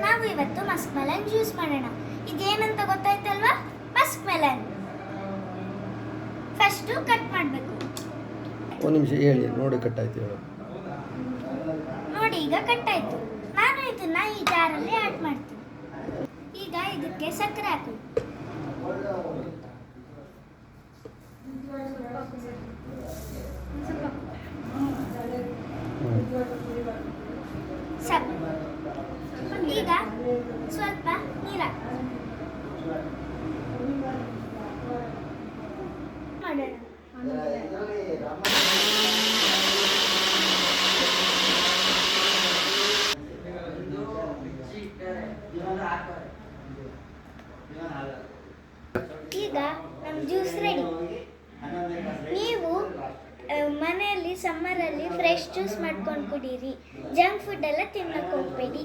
ನಾವು ಇವತ್ತು Musk melon juice ಮಾಡೋಣ. ಇದೇನಂತ ಗೊತ್ತಾಯ್ತಲ್ವಾ? ಮಸ್ಕ್ ಮೆಲನ್ ಫಸ್ಟ್ ಕಟ್ ಮಾಡಬೇಕು. ಒಂದು ನಿಮಿಷ ಹೇಳಿ, ನೋಡಿ ಕಟ್ ಆಯ್ತು ಹೇಳು. ನೋಡಿ ಈಗ ಕಟ್ ಆಯ್ತು. ನಾನು ಇದನ್ನ ಈ ಜಾರಲ್ಲಿ ಆಡ್ ಮಾಡ್ತೀನಿ. ಈಗ ಇದಕ್ಕೆ ಸಕ್ಕರೆ ಹಾಕು. ಈಗ ಸ್ವಲ್ಪ ನೀರು ಮಾಡೋಣ. ಈಗ ನಮ್ಮ ಜ್ಯೂಸ್ ರೆಡಿ. ನೀವು ಮನೆಯಲ್ಲಿ ಸಮ್ಮರಲ್ಲಿ ಫ್ರೆಶ್ ಜ್ಯೂಸ್ ಮಾಡ್ಕೊಂಡು ಕುಡೀರಿ. ಜಂಕ್ ಫುಡ್ ಎಲ್ಲ ತಿನ್ನಕ್ಕೆ ಹೋಗ್ಬೇಡಿ.